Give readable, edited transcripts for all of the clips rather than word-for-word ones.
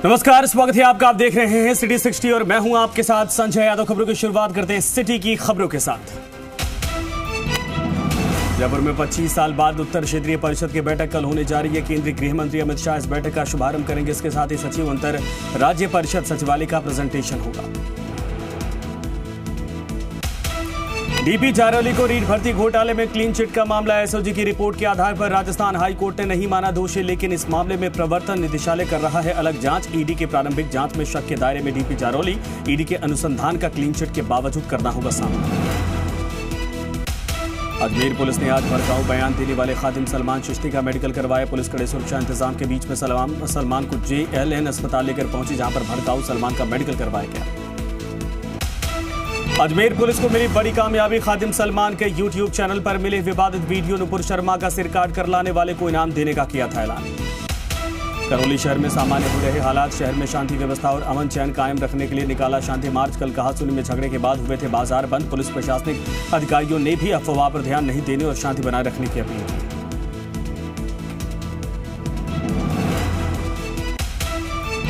नमस्कार, स्वागत है आपका। आप देख रहे हैं सिटी 60 और मैं हूं आपके साथ संजय यादव। खबरों की शुरुआत करते हैं सिटी की खबरों के साथ। जयपुर में 25 साल बाद उत्तर क्षेत्रीय परिषद की बैठक कल होने जा रही है। केंद्रीय गृह मंत्री अमित शाह इस बैठक का शुभारंभ करेंगे। इसके साथ ही सचिव अंतर राज्य परिषद सचिवालय का प्रेजेंटेशन होगा। डीपी जारौली को रीट भर्ती घोटाले में क्लीन चिट का मामला। एसओजी की रिपोर्ट के आधार पर राजस्थान हाई कोर्ट ने नहीं माना दोषी, लेकिन इस मामले में प्रवर्तन निदेशालय कर रहा है अलग जांच। ईडी की प्रारंभिक जांच में शक के दायरे में डीपी जारौली। ईडी के अनुसंधान का क्लीन चिट के बावजूद करना होगा सामना। अजमेर पुलिस ने आज भड़काऊ बयान देने वाले खादिम सलमान चिश्ती का मेडिकल करवाया। पुलिस कड़े सुरक्षा इंतजाम के बीच में सलमान को JLN अस्पताल लेकर पहुंची, जहां पर भड़काऊ सलमान का मेडिकल करवाया गया। अजमेर पुलिस को मिली बड़ी कामयाबी। खादिम सलमान के YouTube चैनल पर मिले विवादित वीडियो। नुपुर शर्मा का सिर काट कर लाने वाले को इनाम देने का किया था ऐलान। करौली शहर में सामान्य हो रहे हालात। शहर में शांति व्यवस्था और अमन चैन कायम रखने के लिए निकाला शांति मार्च। कल कहासुनी में झगड़े के बाद हुए थे बाजार बंद। पुलिस प्रशासनिक अधिकारियों ने भी अफवाह पर ध्यान नहीं देने और शांति बनाए रखने की अपील की।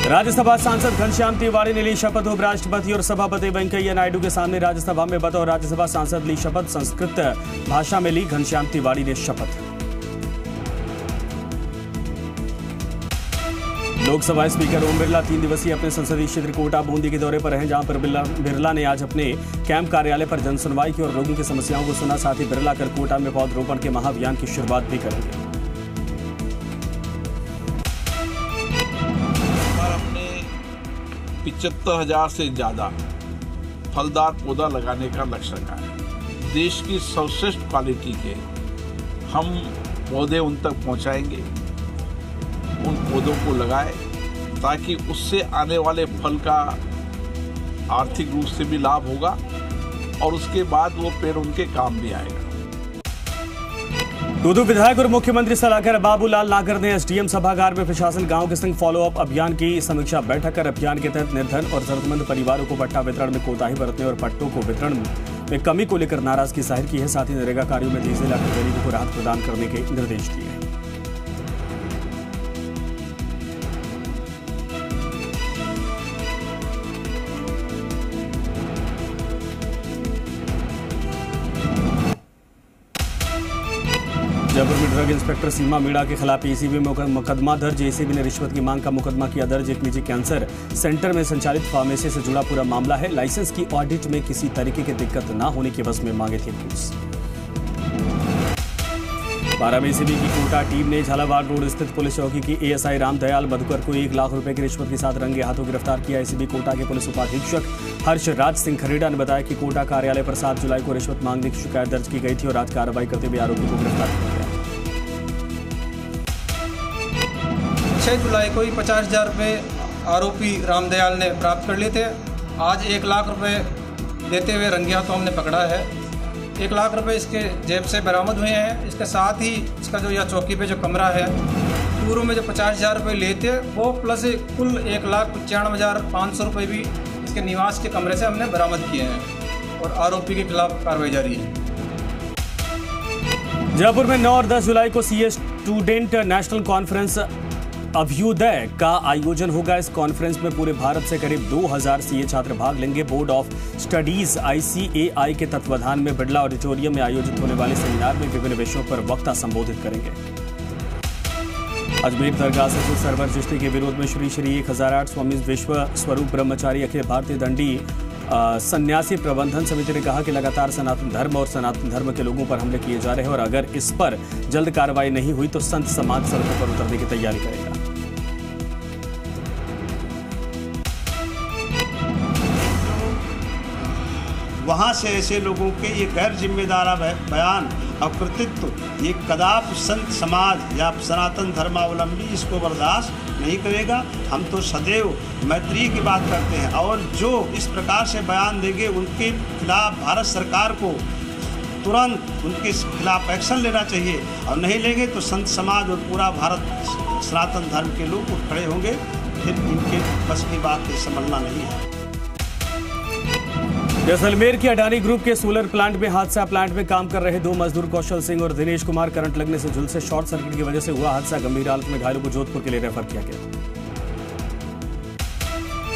राज्यसभा सांसद घनश्याम तिवारी ने ली शपथ। उपराष्ट्रपति और सभापति वेंकैया नायडू के सामने राज्यसभा में बतौर राज्यसभा सांसद ली शपथ। संस्कृत भाषा में ली घनश्याम तिवारी ने शपथ। लोकसभा स्पीकर ओम बिरला 3 दिवसीय अपने संसदीय क्षेत्र कोटा बूंदी के दौरे पर हैं, जहां पर बिरला ने आज अपने कैंप कार्यालय पर जनसुनवाई की और लोगों की समस्याओं को सुना। साथ ही बिरला कल कोटा में पौधरोपण के महाअभियान की शुरुआत भी करेंगे। 75,000 से ज्यादा फलदार पौधा लगाने का लक्ष्य रखा है। देश की सर्वश्रेष्ठ क्वालिटी के हम पौधे उन तक पहुंचाएंगे। उन पौधों को लगाए ताकि उससे आने वाले फल का आर्थिक रूप से भी लाभ होगा और उसके बाद वो पेड़ उनके काम भी आएगा। दूदू विधायक और मुख्यमंत्री सलाहकार बाबूलाल नागर ने SDM सभागार में प्रशासन गांव के संग फॉलोअप अभियान की समीक्षा बैठक कर अभियान के तहत निर्धन और जरूरतमंद परिवारों को पट्टा वितरण में कोताही बरतने और पट्टों को वितरण में कमी को लेकर नाराजगी जाहिर की है। साथ ही नरेगा कार्यों में तेजी लाकर गरीबों को राहत प्रदान करने के निर्देश दिए हैं। जयपुर में ड्रग इंस्पेक्टर सीमा मीणा के खिलाफ ACB में मुकदमा दर्ज। ACB ने रिश्वत की मांग का मुकदमा किया दर्ज। एक निजी कैंसर सेंटर में संचालित फार्मेसी से जुड़ा पूरा मामला है। लाइसेंस की ऑडिट में किसी तरीके की दिक्कत न होने के बस में मांगे थे पुलिस। 12 में ACB की कोटा टीम ने झालावाड़ रोड स्थित पुलिस चौकी की ASI रामदयाल मधुकर को 1 लाख रुपए की रिश्वत के साथ रंगे हाथों गिरफ्तार किया। ACB कोटा के पुलिस उपाधीक्षक हर्षराज सिंह खरेड़ा ने बताया कि कोटा कार्यालय पर 7 जुलाई को रिश्वत मांगने की शिकायत दर्ज की गई थी और आज कार्रवाई करते हुए आरोपी को गिरफ्तार किया गया। 6 जुलाई को ही 50,000 रुपये आरोपी रामदयाल ने प्राप्त कर लिए थे। आज 1 लाख रुपए देते हुए रंगे हाथों हमने पकड़ा है। 1 लाख रुपए इसके जेब से बरामद हुए हैं। इसके साथ ही इसका जो यह चौकी पे जो कमरा है, पूर्व में जो 50,000 रुपये लेते वो प्लस कुल 1,95,500 रुपये भी इसके निवास के कमरे से हमने बरामद किए हैं और आरोपी के खिलाफ कार्रवाई जारी है। जयपुर में 9 और 10 जुलाई को CA student national conference Abhyudaya का आयोजन होगा। इस कॉन्फ्रेंस में पूरे भारत से करीब 2000 CA छात्र भाग लेंगे। बोर्ड ऑफ स्टडीज ICAI के तत्वाधान में बिरला ऑडिटोरियम में आयोजित होने वाले सेमिनार में विभिन्न विषयों पर वक्ता संबोधित करेंगे। अजमेर दरगाह सचिव सरवर चिश्ती के विरोध में श्री 1008 स्वामी विश्व स्वरूप ब्रह्मचारी अखिल भारतीय दंडी सन्यासी प्रबंधन समिति ने कहा कि लगातार सनातन धर्म और सनातन धर्म के लोगों पर हमले किए जा रहे हैं और अगर इस पर जल्द कार्रवाई नहीं हुई तो संत समाज सड़कों पर उतरने की तैयारी करेगा। वहाँ से ऐसे लोगों के ये गैर जिम्मेदार बयान और कृतित्व ये कदापि संत समाज या सनातन धर्मावलंबी इसको बर्दाश्त नहीं करेगा। हम तो सदैव मैत्री की बात करते हैं और जो इस प्रकार से बयान देंगे उनके खिलाफ भारत सरकार को तुरंत उनके खिलाफ एक्शन लेना चाहिए और नहीं लेंगे तो संत समाज और पूरा भारत सनातन धर्म के लोग उठ खड़े होंगे। फिर इनके बस की बात संभलना नहीं है। जैसलमेर की अडानी ग्रुप के सोलर प्लांट में हादसा। प्लांट में काम कर रहे 2 मजदूर कौशल सिंह और दिनेश कुमार करंट लगने से झुलसे। शॉर्ट सर्किट की वजह से हुआ हादसा। गंभीर हालत में घायलों को जोधपुर के लिए रेफर किया गया।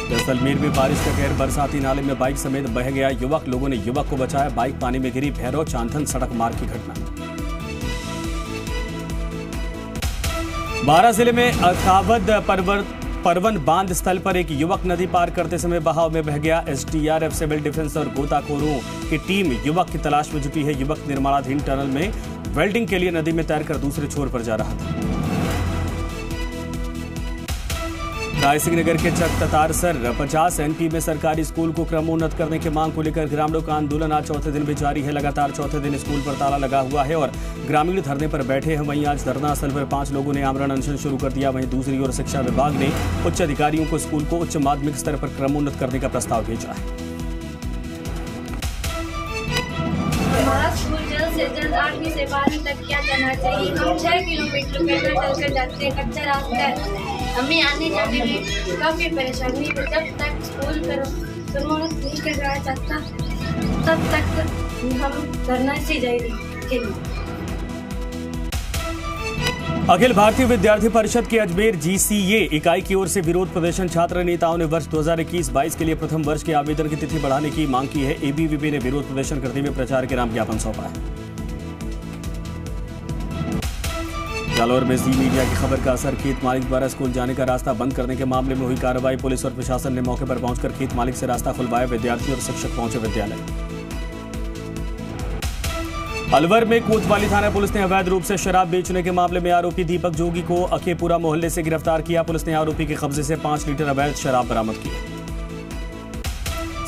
जैसलमेर में बारिश का कहर, बरसाती नाले में बाइक समेत बह गया युवक, लोगों ने युवक को बचाया, बाइक पानी में गिरी। भैरव चांथन सड़क मार्ग की घटना। बारां जिले में अखावद परवन बांध स्थल पर एक युवक नदी पार करते समय बहाव में बह गया। एसडीआरएफ, सिविल डिफेंस और गोताखोरों की टीम युवक की तलाश में जुटी है। युवक निर्माणाधीन टनल में वेल्डिंग के लिए नदी में तैरकर दूसरे छोर पर जा रहा था। रायसिंह नगर के चक ततारसर 50 एनपी में सरकारी स्कूल को क्रमोन्नत करने की मांग को लेकर ग्रामीणों का आंदोलन आज चौथे दिन भी जारी है। लगातार चौथे दिन स्कूल पर ताला लगा हुआ है और ग्रामीण धरने पर बैठे हैं। वहीं आज धरना स्थल पर 5 लोगों ने आमरण अनशन शुरू कर दिया। वहीं दूसरी ओर शिक्षा विभाग ने उच्च अधिकारियों को स्कूल को उच्च माध्यमिक स्तर पर क्रमोन्नत करने का प्रस्ताव भेजा है। हमारा स्कूल जल्द से जल्द 8वीं से 12वीं तक किया जाना चाहिए। हम 6 किलोमीटर पैदल चलकर जाते हैं, कच्चा रास्ता है, हमें आने जाने में काफ़ी परेशानी है। जब तक स्कूल क्रमोन्नत नहीं करवाया जाता तब तक हम धरना से जारी रखेंगे। अखिल भारतीय विद्यार्थी परिषद के अजमेर जीसीए इकाई की ओर से विरोध प्रदर्शन। छात्र नेताओं ने वर्ष 2021-22 के लिए प्रथम वर्ष के आवेदन की तिथि बढ़ाने की मांग की है। एबीवीपी ने विरोध प्रदर्शन करते हुए प्रचार के नाम ज्ञापन सौंपा है। जालौर में जी मीडिया की खबर का असर, खेत मालिक द्वारा स्कूल जाने का रास्ता बंद करने के मामले में हुई कार्रवाई। पुलिस और प्रशासन ने मौके पर पहुंचकर खेत मालिक से रास्ता खुलवाया। विद्यार्थी और शिक्षक पहुंचे विद्यालय। अलवर में कोतवाली थाना पुलिस ने अवैध रूप से शराब बेचने के मामले में आरोपी दीपक जोगी को अखेपुरा मोहल्ले से गिरफ्तार किया। पुलिस ने आरोपी के कब्जे से 5 लीटर अवैध शराब बरामद की।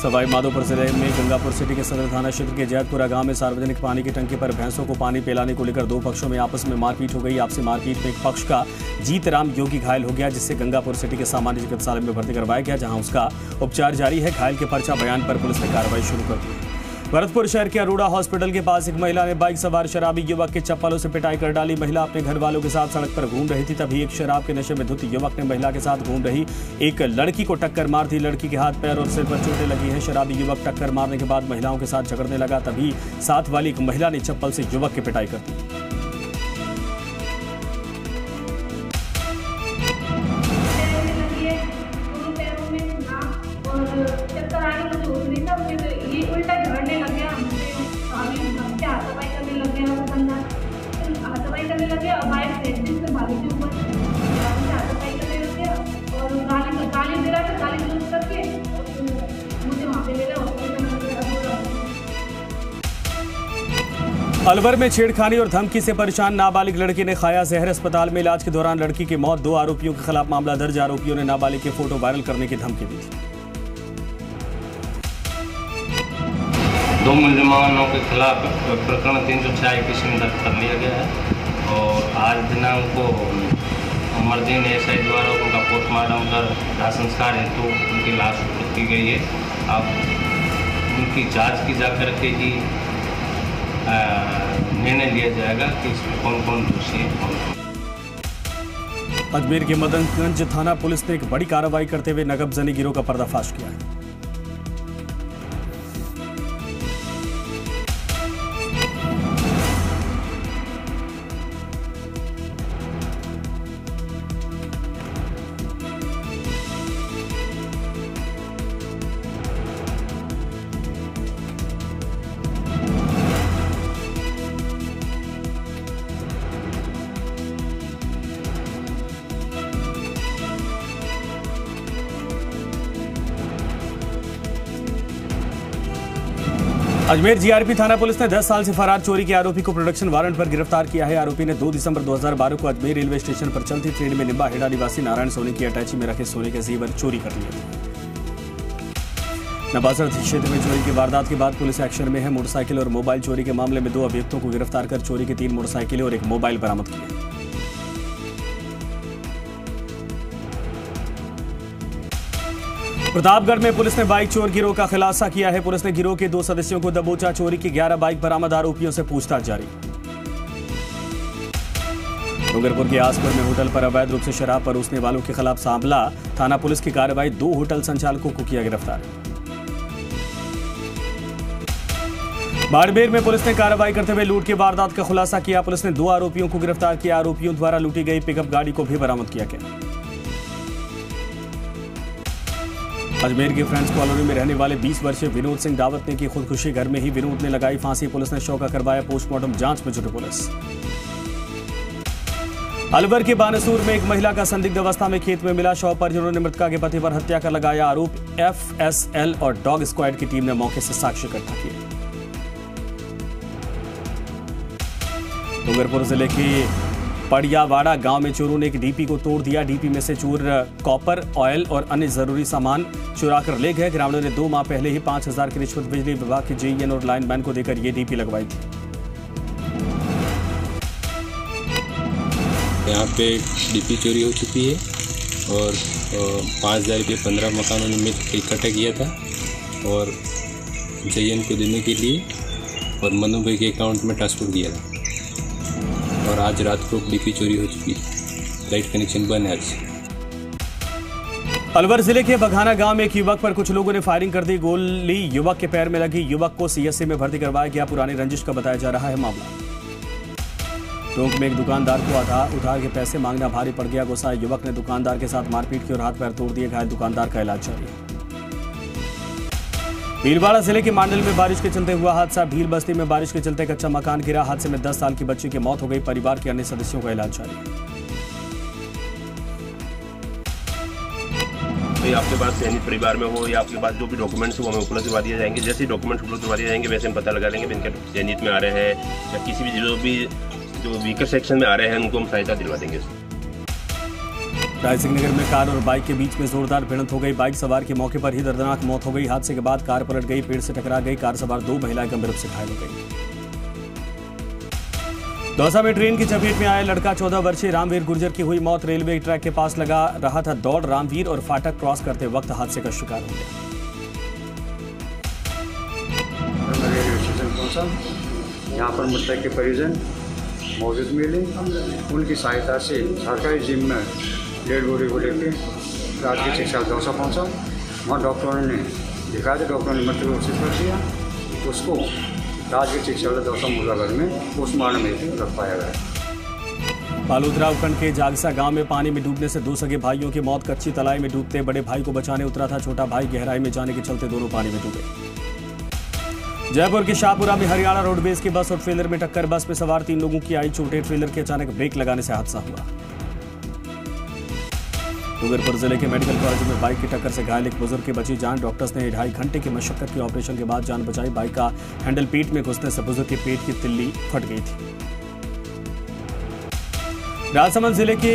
सवाई माधोपुर जिले में गंगापुर सिटी के सदर थाना क्षेत्र के जैतपुरा गांव में सार्वजनिक पानी की टंकी पर भैंसों को पानी पिलाने को लेकर 2 पक्षों में आपस में मारपीट हो गई। आपसी मारपीट में एक पक्ष का जीतराम योगी घायल हो गया, जिससे गंगापुर सिटी के सामान्य चिकित्सालय में भर्ती करवाया गया, जहां उसका उपचार जारी है। घायल के पर्चा बयान पर पुलिस ने कार्रवाई शुरू कर दी। भरतपुर शहर के अरोड़ा हॉस्पिटल के पास एक महिला ने बाइक सवार शराबी युवक के चप्पलों से पिटाई कर डाली। महिला अपने घर वालों के साथ सड़क पर घूम रही थी, तभी एक शराब के नशे में धुत युवक ने महिला के साथ घूम रही एक लड़की को टक्कर मार दी। लड़की के हाथ, पैर और सिर पर चोटें लगी हैं। शराबी युवक टक्कर मारने के बाद महिलाओं के साथ झगड़ने लगा, तभी साथ वाली एक महिला ने चप्पल से युवक की पिटाई कर दी। अलवर में छेड़खानी और धमकी से परेशान नाबालिग लड़की ने खाया जहर। अस्पताल में इलाज के दौरान लड़की की मौत। 2 आरोपियों के खिलाफ मामला दर्ज। आरोपियों ने नाबालिग के फोटो वायरल करने की धमकी दी थी। 2 मुलजमानों के खिलाफ प्रकरण 306 में दर्ज कर लिया गया है और आज दिनांक को मर्जीन एसआई द्वारा उनका पोस्टमार्टम कर दाह संस्कार हेतु उनकी लाश की गई है। अब उनकी जांच की जाकर के ही निर्णय लिया जाएगा कि इसमें कौन कौन दोषी है, कौन कौन। अजमेर के मदनगंज थाना पुलिस ने एक बड़ी कार्रवाई करते हुए नगबजनी गिरोह का पर्दाफाश किया है। अजमेर जीआरपी थाना पुलिस ने 10 साल से फरार चोरी के आरोपी को प्रोडक्शन वारंट पर गिरफ्तार किया है। आरोपी ने 2 दिसंबर 2012 को अजमेर रेलवे स्टेशन पर चलती ट्रेन में निम्बा हेड़ा निवासी नारायण सोनी की अटैची में रखे सोने के जेवर चोरी कर लिए थे। नवासर क्षेत्र में चोरी की वारदात के बाद पुलिस एक्शन में है। मोटरसाइकिल और मोबाइल चोरी के मामले में 2 अभियुक्तों को गिरफ्तार कर चोरी की 3 मोटरसाइकिलें और 1 मोबाइल बरामद किए। प्रतापगढ़ में पुलिस ने बाइक चोर गिरोह का खुलासा किया है। पुलिस ने गिरोह के 2 सदस्यों को दबोचा। चोरी की 11 बाइक बरामद। आरोपियों से पूछताछ जारी। डूंगरपुर के आसपुर में होटल पर अवैध रूप से शराब परोसने वालों के खिलाफ सांभला थाना पुलिस की कार्रवाई। 2 होटल संचालकों को किया गिरफ्तार। बाड़मेर में पुलिस ने कार्रवाई करते हुए लूट की वारदात का खुलासा किया। पुलिस ने 2 आरोपियों को गिरफ्तार किया। आरोपियों द्वारा लूटी गई पिकअप गाड़ी को भी बरामद किया गया। अजमेर के फ्रेंड्स कॉलोनी में रहने वाले 20 वर्षीय विनोद सिंह दावत ने की खुदकुशी। घर में ही विनोद ने लगाई फांसी। पुलिस ने शव का करवाया पोस्टमार्टम। जांच में जुटी पुलिस। अलवर के बानसूर में एक महिला का संदिग्ध अवस्था में खेत में मिला शव। परिजनों ने मृतका के पति पर हत्या का लगाया आरोप। एफएसएल और डॉग स्क्वाड की टीम ने मौके से साक्ष्य इकट्ठा किए। डूंगरपुर जिले के पड़ियावाड़ा गांव में चोरों ने एक डीपी को तोड़ दिया। डीपी में से चोर कॉपर, ऑयल और अन्य जरूरी सामान चुरा कर ले गए। ग्रामीणों ने 2 माह पहले ही 5000 की रिश्वत बिजली विभाग के जेईएन और लाइनमैन को देकर ये डीपी लगवाई थी। यहाँ पे डीपी चोरी हो चुकी है और 5000 रुपये 15 मकानों ने मिलकर इकट्ठा किया था और जेईएन को देने के लिए और मनु भाई के अकाउंट में ट्रांसफर किया था। और आज रात को डीपी चोरी हो चुकी है। लाइट कनेक्शन बंद है आज। अलवर जिले के बघाना गांव में एक युवक पर कुछ लोगों ने फायरिंग कर दी। गोली युवक के पैर में लगी। युवक को सीएससी में भर्ती करवाया गया। पुरानी रंजिश का बताया जा रहा है मामला। टोंक में एक दुकानदार को उधार के पैसे मांगना भारी पड़ गया। गुस्साए युवक ने दुकानदार के साथ मारपीट की और हाथ पैर तोड़ दिए। घायल दुकानदार का इलाज जारी है। भीलवाड़ा जिले के मांडल में बारिश के चलते हुआ हादसा। भील बस्ती में बारिश के चलते कच्चा मकान गिरा। हादसे में 10 साल की बच्ची की मौत हो गई। परिवार के अन्य सदस्यों का इलाज जारी है। तो आपके पास चयनित परिवार में हो या आपके पास जो भी डॉक्यूमेंट्स हो हमें उपलब्ध करवा दिए जाएंगे। जैसे डॉक्यूमेंट्स उपलब्ध करवा दिए जाएंगे वैसे हम पता लगा लेंगे इनके चयनित में आ रहे हैं या किसी भी जो वीकर सेक्शन में आ रहे हैं उनको हम सहायता दिलवा देंगे। रायसिंह नगर में कार और बाइक के बीच में जोरदार भिड़ंत हो गई। बाइक सवार की मौके पर ही दर्दनाक मौत हो गई। हादसे के बाद कार पलट गई, पेड़ से टकरा गई। कार सवार 2 महिलाएं गंभीर रूप से घायल हो गई। दौसा में ट्रेन की चपेट में आया लड़का। 14 वर्षीय रामवीर गुर्जर की हुई मौत। रेलवे ट्रैक के पास लगा रहा था दौड़। रामवीर और फाटक क्रॉस करते वक्त हादसे का शिकार हो गया। रेलवे स्टेशन पहुंचा, यहाँ पर मृतक के परिजन मौजूद मिले। उनकी सहायता से सरकारी जिम में डेड बॉडी को लेकर राजकीय चिकित्सालय दौसा पहुंचा। वहाँ डॉक्टरों ने दिखाया था। डॉक्टरों ने मृत्यु घोषित कर दिया। उसको राजकीय चिकित्सालय दौसा मुर्दागढ़ में पोस्टमार्टम हेतु रख पाया गया। बालोतरा उपखंड के जागसा गांव में पानी में डूबने से 2 सगे भाइयों की मौत। कच्ची तलाई में डूबते बड़े भाई को बचाने उतरा था छोटा भाई। गहराई में जाने के चलते दोनों पानी में डूबे। जयपुर के शाहपुरा में हरियाणा रोडवेज की बस और ट्रेलर में टक्कर। बस में सवार 3 लोगों की आई चोटें। ट्रेलर के अचानक ब्रेक लगाने से हादसा हुआ। डूंगरपुर जिले के मेडिकल कॉलेज में बाइक की टक्कर से घायल एक बुजुर्ग की बची जान। डॉक्टर्स ने 2.5 घंटे की मशक्कत के ऑपरेशन के बाद जान बचाई। बाइक का हैंडल पेट में घुसने से बुजुर्ग के पेट की तिल्ली फट गई थी। राजसमंद जिले के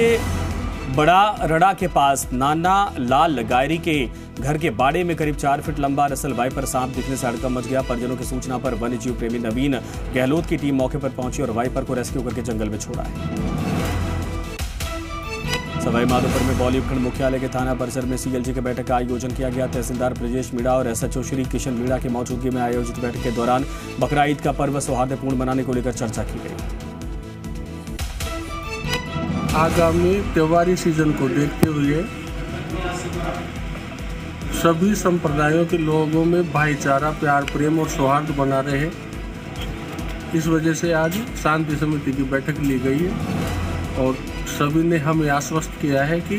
बड़ा रड़ा के पास नाना लाल गायरी के घर के बाड़े में करीब 4 फीट लंबा रसल वाइपर सांप दिखने से हड़कंप मच गया। परिजनों की सूचना पर वन्यजीव प्रेमी नवीन गहलोत की टीम मौके पर पहुंची और वाइपर को रेस्क्यू करके जंगल में छोड़ा है। सवाई माधोपुर में बौली उपखंड मुख्यालय के थाना परिसर में सीएलजी की बैठक का आयोजन किया गया। तहसीलदार ब्रजेश मीणा और एसएचओ श्री किशन मीणा की मौजूदगी में आयोजित बैठक के दौरान बकरा ईद का पर्व सौहार्दपूर्ण मनाने को लेकर चर्चा की गई। आगामी त्योहारी सीजन को देखते हुए सभी संप्रदायों के लोगों में भाईचारा, प्यार, प्रेम और सौहार्द बना रहे, इस वजह से आज शांति समिति की बैठक ली गई है और सभी ने हमें आश्वस्त किया है कि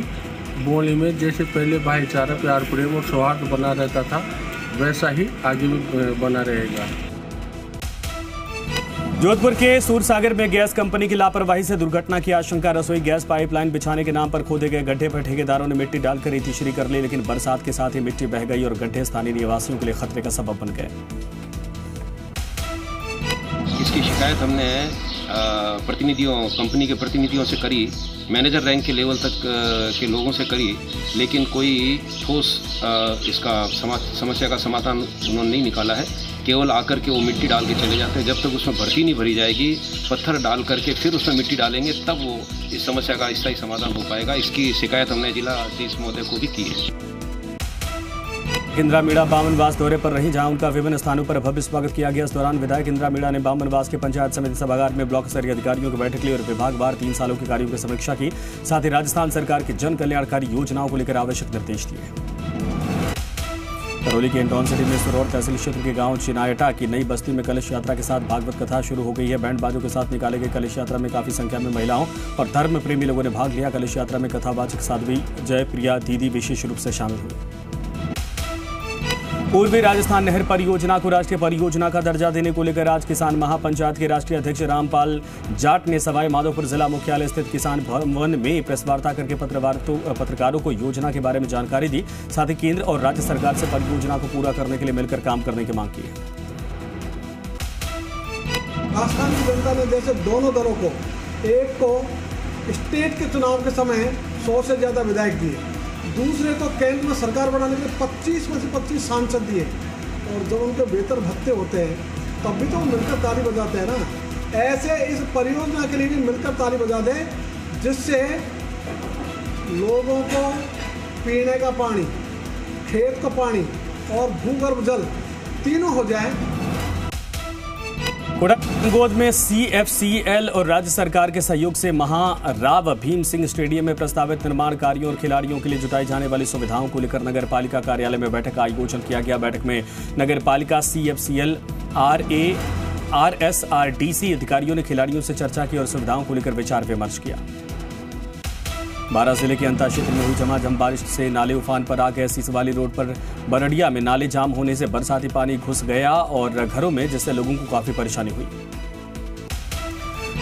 बोली में जैसे पहले भाईचारा, प्यार, प्रेम और सौहार्द बना रहता था वैसा ही आगे भी बना रहेगा। जोधपुर के सूरसागर में गैस कंपनी की लापरवाही से दुर्घटना की आशंका। रसोई गैस पाइपलाइन बिछाने के नाम पर खोदे गए गड्ढे पर ठेकेदारों ने मिट्टी डालकर रीतिश्री कर ली, लेकिन बरसात के साथ ही मिट्टी बह गई और गड्ढे स्थानीय निवासियों के लिए खतरे का सबब बन गए। इसकी शिकायत हमने कंपनी के प्रतिनिधियों से करी, मैनेजर रैंक के लेवल तक के लोगों से करी, लेकिन कोई ठोस इसका समस्या का समाधान उन्होंने नहीं निकाला है। केवल आकर के वो मिट्टी डाल के चले जाते हैं। जब तक उसमें भर्ती नहीं भरी जाएगी, पत्थर डाल करके फिर उसमें मिट्टी डालेंगे, तब वो इस समस्या का स्थायी समाधान हो पाएगा। इसकी शिकायत हमने जिला आशीष महोदय को भी की है। इंदिरा मीणा बामनवास दौरे पर रही, जहां उनका विभिन्न स्थानों पर भव्य स्वागत किया गया। इस दौरान विधायक इंदिरा मीणा ने बामनवास के पंचायत समिति सभागार में ब्लॉक स्तरीय अधिकारियों की बैठक ली और विभागवार 3 सालों के कार्यों की समीक्षा की। साथ ही राजस्थान सरकार की जन कल्याणकारी योजनाओं को लेकर आवश्यक निर्देश दिए। करौली के इंटॉन सिटी में सुरौर तहसील क्षेत्र के गांव चिनायटा की नई बस्ती में कलश यात्रा के साथ भागवत कथा शुरू हो गई है। बैंड बाजों के साथ निकाले गए कलश यात्रा में काफी संख्या में महिलाओं और धर्म प्रेमी लोगों ने भाग लिया। कलश यात्रा में कथावाचक साध्वी जय प्रिया दीदी विशेष रूप से शामिल हुई। पूर्वी राजस्थान नहर परियोजना को राष्ट्रीय परियोजना का दर्जा देने को लेकर आज किसान महापंचायत के राष्ट्रीय अध्यक्ष रामपाल जाट ने सवाई माधोपुर जिला मुख्यालय स्थित किसान भवन में प्रेस वार्ता करके पत्रकारों को योजना के बारे में जानकारी दी। साथ ही केंद्र और राज्य सरकार से परियोजना को पूरा करने के लिए मिलकर काम करने की मांग की है। राजस्थान की जनता ने जैसे दोनों दलों को, एक को स्टेट के चुनाव के समय 100 से ज़्यादा विधायक दिए, दूसरे को केंद्र में सरकार बनाने के लिए 25 में से 25 सांसद दिए, और जब उनके वेतन भत्ते होते हैं तब भी तो मिलकर ताली बजाते हैं ना। ऐसे इस परियोजना के लिए भी मिलकर ताली बजा दें, जिससे लोगों को पीने का पानी, खेत का पानी और भूगर्भ जल तीनों हो जाए। कोटगोद में CFCL और राज्य सरकार के सहयोग से महाराव भीम सिंह स्टेडियम में प्रस्तावित निर्माण कार्यों और खिलाड़ियों के लिए जुटाई जाने वाली सुविधाओं को लेकर नगर पालिका कार्यालय में बैठक का आयोजन किया गया। बैठक में नगर पालिका, CFCL, RSRDC अधिकारियों ने खिलाड़ियों से चर्चा की और सुविधाओं को लेकर विचार विमर्श किया। बारां जिले के अंता क्षेत्र में हुई झमाझम बारिश से नाले उफान पर आ गए। सीसवाली रोड पर बरडिया में नाले जाम होने से बरसाती पानी घुस गया और घरों में, जिससे लोगों को काफी परेशानी हुई।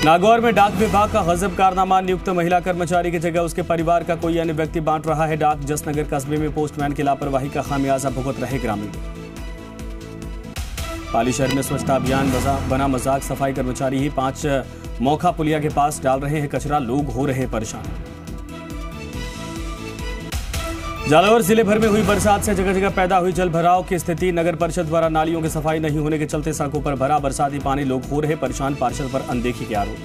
नागौर में डाक विभाग का गजब कारनामा, नियुक्त महिला कर्मचारी की जगह उसके परिवार का कोई अन्य व्यक्ति बांट रहा है डाक। जसनगर कस्बे में पोस्टमैन की लापरवाही का खामियाजा भुगत रहे ग्रामीण। पाली शहर में स्वच्छता अभियान बना मजाक, सफाई कर्मचारी ही 5 मौखा पुलिया के पास डाल रहे हैं कचरा, लोग हो रहे परेशान। जालौर जिले भर में हुई बरसात से जगह जगह पैदा हुई जल भराव की स्थिति। नगर परिषद द्वारा नालियों की सफाई नहीं होने के चलते सड़कों पर भरा बरसाती पानी, लोग हो रहे परेशान, पार्षद पर अनदेखी के आरोप।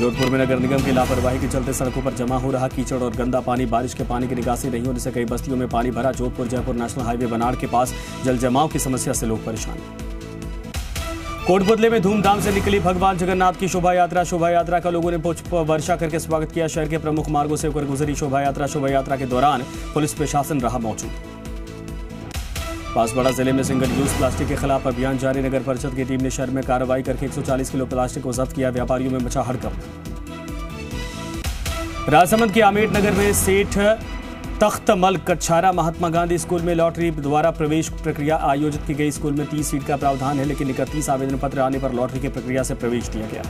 जोधपुर में नगर निगम की लापरवाही के चलते सड़कों पर जमा हो रहा कीचड़ और गंदा पानी, बारिश के पानी की निकासी नहीं होने से कई बस्तियों में पानी भरा। जोधपुर जयपुर नेशनल हाईवे बनाड़ के पास जल जमाव की समस्या से लोग परेशान। कोटबुदले में धूमधाम से निकली भगवान जगन्नाथ की शोभा यात्रा का लोगों ने पुष्प वर्षा करके स्वागत किया। शहर के प्रमुख मार्गों से होकर गुजरी शोभा यात्रा के दौरान पुलिस प्रशासन रहा मौजूद। बांसवाड़ा जिले में सिंगल यूज प्लास्टिक के खिलाफ अभियान जारी। नगर परिषद की टीम ने शहर में कार्रवाई करके 140 किलो प्लास्टिक को जब्त किया। व्यापारियों में मचा हड़कंप। राजसमंद के आमेट नगर में सेठ तख्तमल कच्छारा महात्मा गांधी स्कूल में लॉटरी द्वारा प्रवेश प्रक्रिया आयोजित की गई। स्कूल में 30 सीट का प्रावधान है, लेकिन 31 आवेदन पत्र आने पर लॉटरी की प्रक्रिया से प्रवेश दिया गया।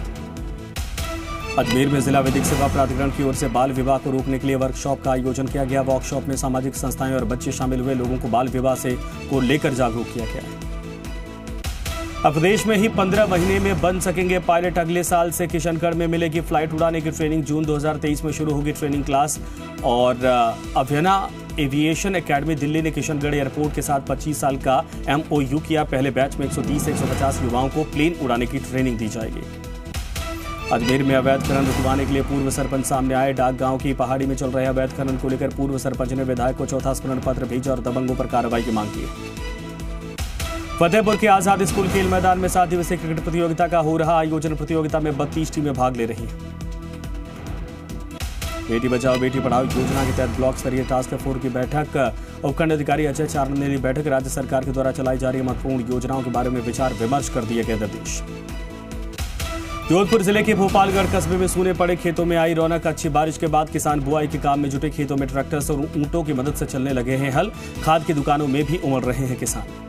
अजमेर में जिला विधिक सेवा प्राधिकरण की ओर से बाल विवाह को रोकने के लिए वर्कशॉप का आयोजन किया गया। वर्कशॉप में सामाजिक संस्थाएं और बच्चे शामिल हुए। लोगों को बाल विवाह को लेकर जागरूक किया गया। अब प्रदेश में ही 15 महीने में बन सकेंगे पायलट। अगले साल से किशनगढ़ में मिलेगी फ्लाइट उड़ाने की ट्रेनिंग। जून 2023 में शुरू होगी ट्रेनिंग क्लास। और अभियाना एविएशन एकेडमी दिल्ली ने किशनगढ़ एयरपोर्ट के साथ 25 साल का MOU किया। पहले बैच में 130 से 150 युवाओं को प्लेन उड़ाने की ट्रेनिंग दी जाएगी। अजमेर में अवैध खनन रुकवाने के लिए पूर्व सरपंच सामने आए। डाक गांव की पहाड़ी में चल रहे अवैध खनन को लेकर पूर्व सरपंच ने विधायक को चौथा स्मरण पत्र भेजा और दबंगों पर कार्रवाई की मांग की। फतेहपुर के आजाद स्कूल खेल मैदान में 7 दिवसीय क्रिकेट प्रतियोगिता का हो रहा आयोजन। प्रतियोगिता में 32 टीमें भाग ले रही हैं। बेटी बचाओ बेटी पढ़ाओ योजना के तहत ब्लॉक स्तरीय टास्क फोर्स की बैठक। उपखंड अधिकारी अजय चारण ने ली बैठक। राज्य सरकार के द्वारा चलाई जा रही महत्वपूर्ण योजनाओं के बारे में विचार विमर्श कर दिए गए निर्देश। जोधपुर जिले के भोपालगढ़ कस्बे में सूने पड़े खेतों में आई रौनक। अच्छी बारिश के बाद किसान बुआई के काम में जुटे। खेतों में ट्रैक्टर और ऊंटों की मदद से चलने लगे हैं हल। खाद की दुकानों में भी उमड़ रहे हैं किसान।